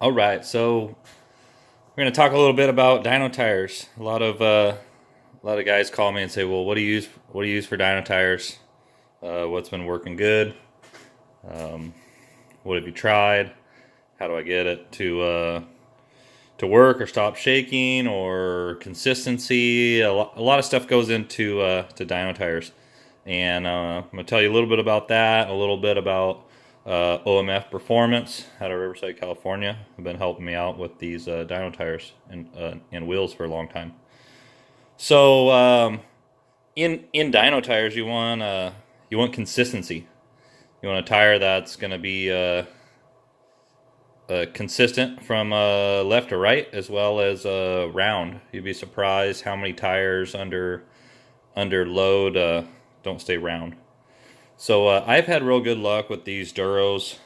All right, so we're going to talk a little bit about dyno tires. A lot of guys call me and say, "Well, what do you use? What do you use for dyno tires? What's been working good? What have you tried? How do I get it to work or stop shaking or consistency?" A lot of stuff goes into to dyno tires, and I'm going to tell you a little bit about that, a little bit about OMF Performance out of Riverside, California. Have been helping me out with these dyno tires and wheels for a long time. So in dyno tires, you want consistency. You want a tire that's going to be consistent from left to right, as well as round. You'd be surprised how many tires under load don't stay round. So I've had real good luck with these Duros,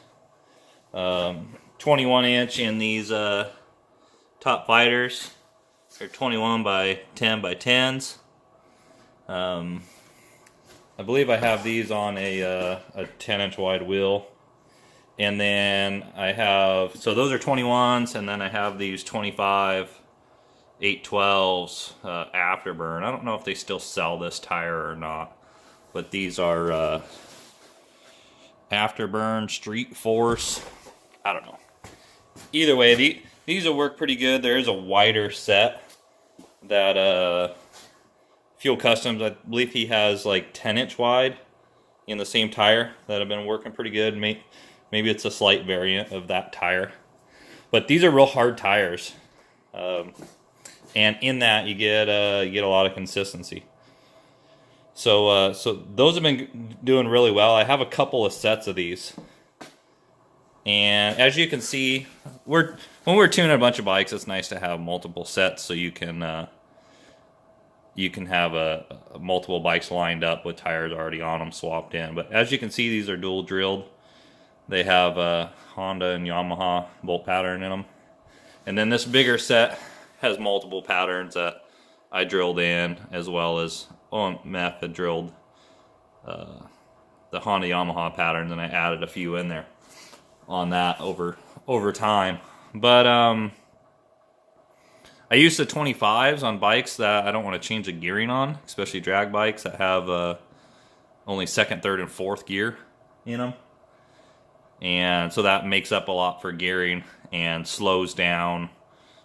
21 inch in these top fighters. They're 21 by 10 by 10s. I believe I have these on a 10 inch wide wheel. And then I have, so those are 21s, and then I have these 25 812s Afterburn. I don't know if they still sell this tire or not, but these are Afterburn Street Force. I don't know. Either way, these will work pretty good. There is a wider set that Fuel Customs, I believe he has like 10 inch wide in the same tire that have been working pretty good. Maybe it's a slight variant of that tire. But these are real hard tires. And in that you get a lot of consistency. So those have been doing really well. I have a couple of sets of these. And as you can see, when we're tuning a bunch of bikes, it's nice to have multiple sets so you can have multiple bikes lined up with tires already on them, swapped in. But as you can see, these are dual drilled. They have Honda and Yamaha bolt pattern in them. And then this bigger set has multiple patterns that I drilled in, as well as OMF had drilled the Honda Yamaha patterns, and I added a few in there on that over time. But I use the 25s on bikes that I don't want to change the gearing on, especially drag bikes that have only second, third, and fourth gear in them. And so that makes up a lot for gearing and slows down.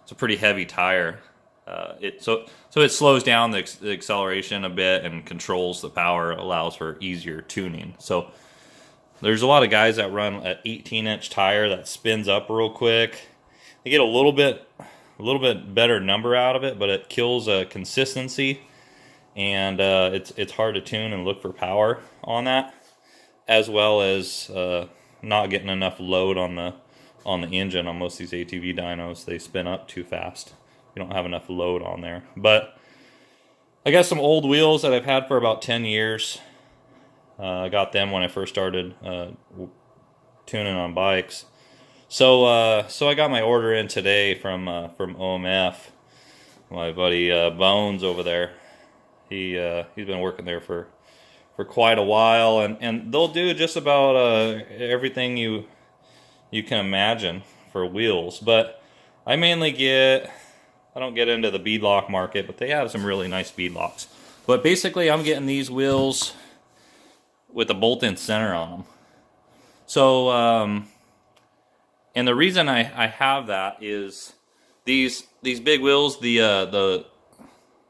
It's a pretty heavy tire. So it slows down the acceleration a bit and controls the power, allows for easier tuning. So there's a lot of guys that run an 18 inch tire that spins up real quick. They get a little bit better number out of it, but it kills consistency, and it's hard to tune and look for power on that, as well as not getting enough load on the engine. On most of these ATV dynos, they spin up too fast. You don't have enough load on there. But I got some old wheels that I've had for about 10 years. I got them when I first started tuning on bikes. So I got my order in today from OMF. My buddy Bones over there. He's been working there for quite a while, and they'll do just about everything you can imagine for wheels. But I don't get into the beadlock market, but they have some really nice beadlocks. But basically, I'm getting these wheels with a bolt-in center on them. So, and the reason I have that is these big wheels, the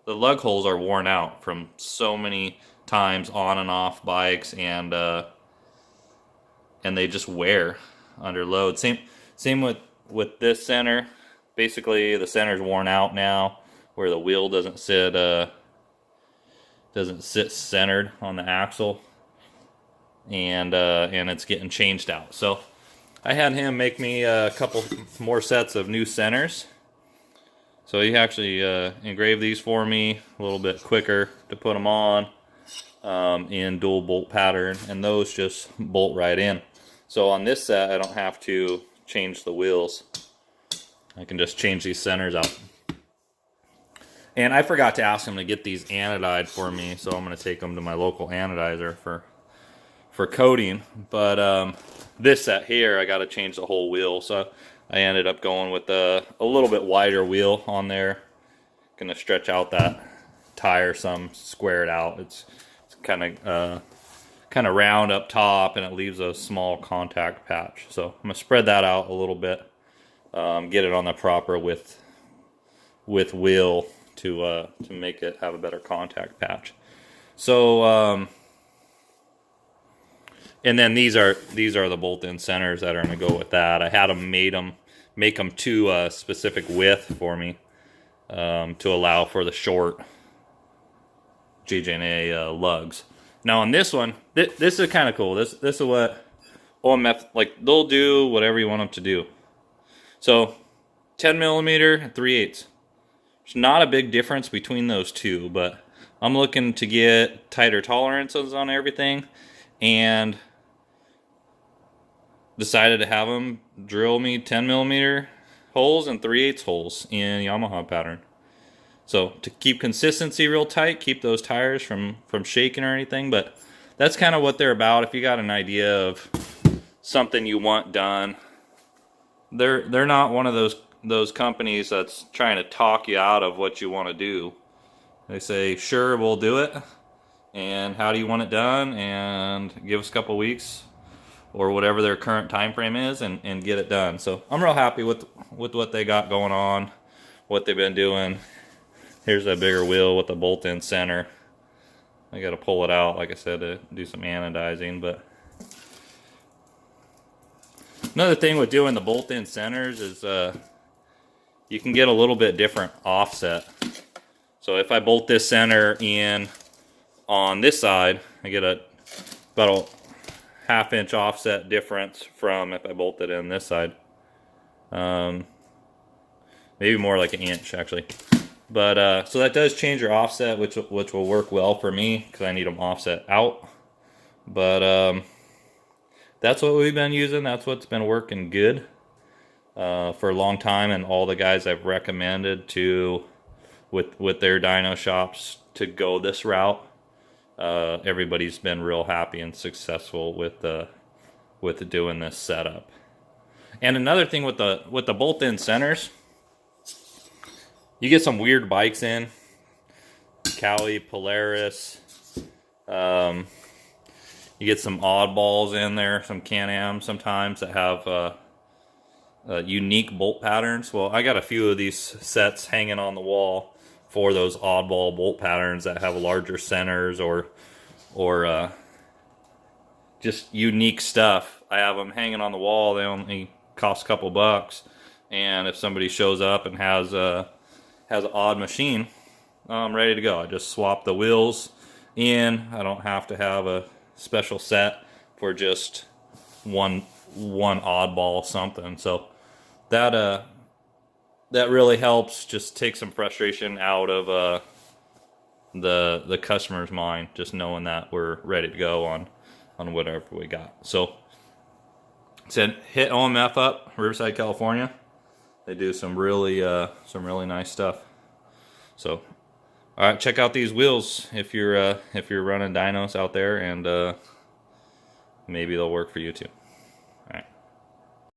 lug holes are worn out from so many times on and off bikes, and they just wear under load. Same with this center. Basically, the center's worn out now, where the wheel doesn't sit centered on the axle, and it's getting changed out. So I had him make me a couple more sets of new centers. So he actually engraved these for me a little bit quicker to put them on in dual bolt pattern, and those just bolt right in. So on this set, I don't have to change the wheels. I can just change these centers out. And I forgot to ask him to get these anodized for me, so I'm going to take them to my local anodizer for for coating. But this set here, I got to change the whole wheel, so I ended up going with a little bit wider wheel on there. Gonna stretch out that tire some, square it out. It's kind of round up top, and it leaves a small contact patch. So I'm gonna spread that out a little bit, get it on the proper width wheel to make it have a better contact patch. So and then these are the bolt-in centers that are gonna go with that. I had them make them to a specific width for me, to allow for the short JJ&A lugs. Now on this one, this is kind of cool. This is what OMF, like, they'll do whatever you want them to do. So 10 millimeter and 3/8. There's not a big difference between those two, but I'm looking to get tighter tolerances on everything, and decided to have them drill me 10 millimeter holes and 3/8 holes in Yamaha pattern. So to keep consistency real tight, keep those tires from shaking or anything. But that's kind of what they're about. If you got an idea of something you want done, they're not one of those companies that's trying to talk you out of what you want to do. They say, sure, we'll do it, and how do you want it done, and give us a couple weeks or whatever their current time frame is, and get it done. So I'm real happy with what they got going on, what they've been doing. Here's a bigger wheel with a bolt-in center. I got to pull it out, like I said, to do some anodizing. But another thing with doing the bolt-in centers is you can get a little bit different offset. So if I bolt this center in on this side, I get about a half-inch offset difference from if I bolt it in this side. Maybe more like an inch, actually. But so that does change your offset, which will work well for me because I need them offset out. But that's what we've been using. That's what's been working good for a long time, and all the guys I've recommended to with their dyno shops to go this route. Everybody's been real happy and successful with doing this setup. And another thing with the bolt-in centers, you get some weird bikes in, Cali, Polaris. You get some oddballs in there, some Can-Am sometimes that have unique bolt patterns. Well, I got a few of these sets hanging on the wall for those oddball bolt patterns that have larger centers or just unique stuff. I have them hanging on the wall. They only cost a couple bucks, and if somebody shows up and has an odd machine, I'm ready to go. I just swap the wheels in. I don't have to have a special set for just one oddball something. So that really helps just take some frustration out of the customer's mind, just knowing that we're ready to go on whatever we got. So said hit OMF up, Riverside, California. They do some really nice stuff. So all right, check out these wheels if you're running dynos out there, and maybe they'll work for you too.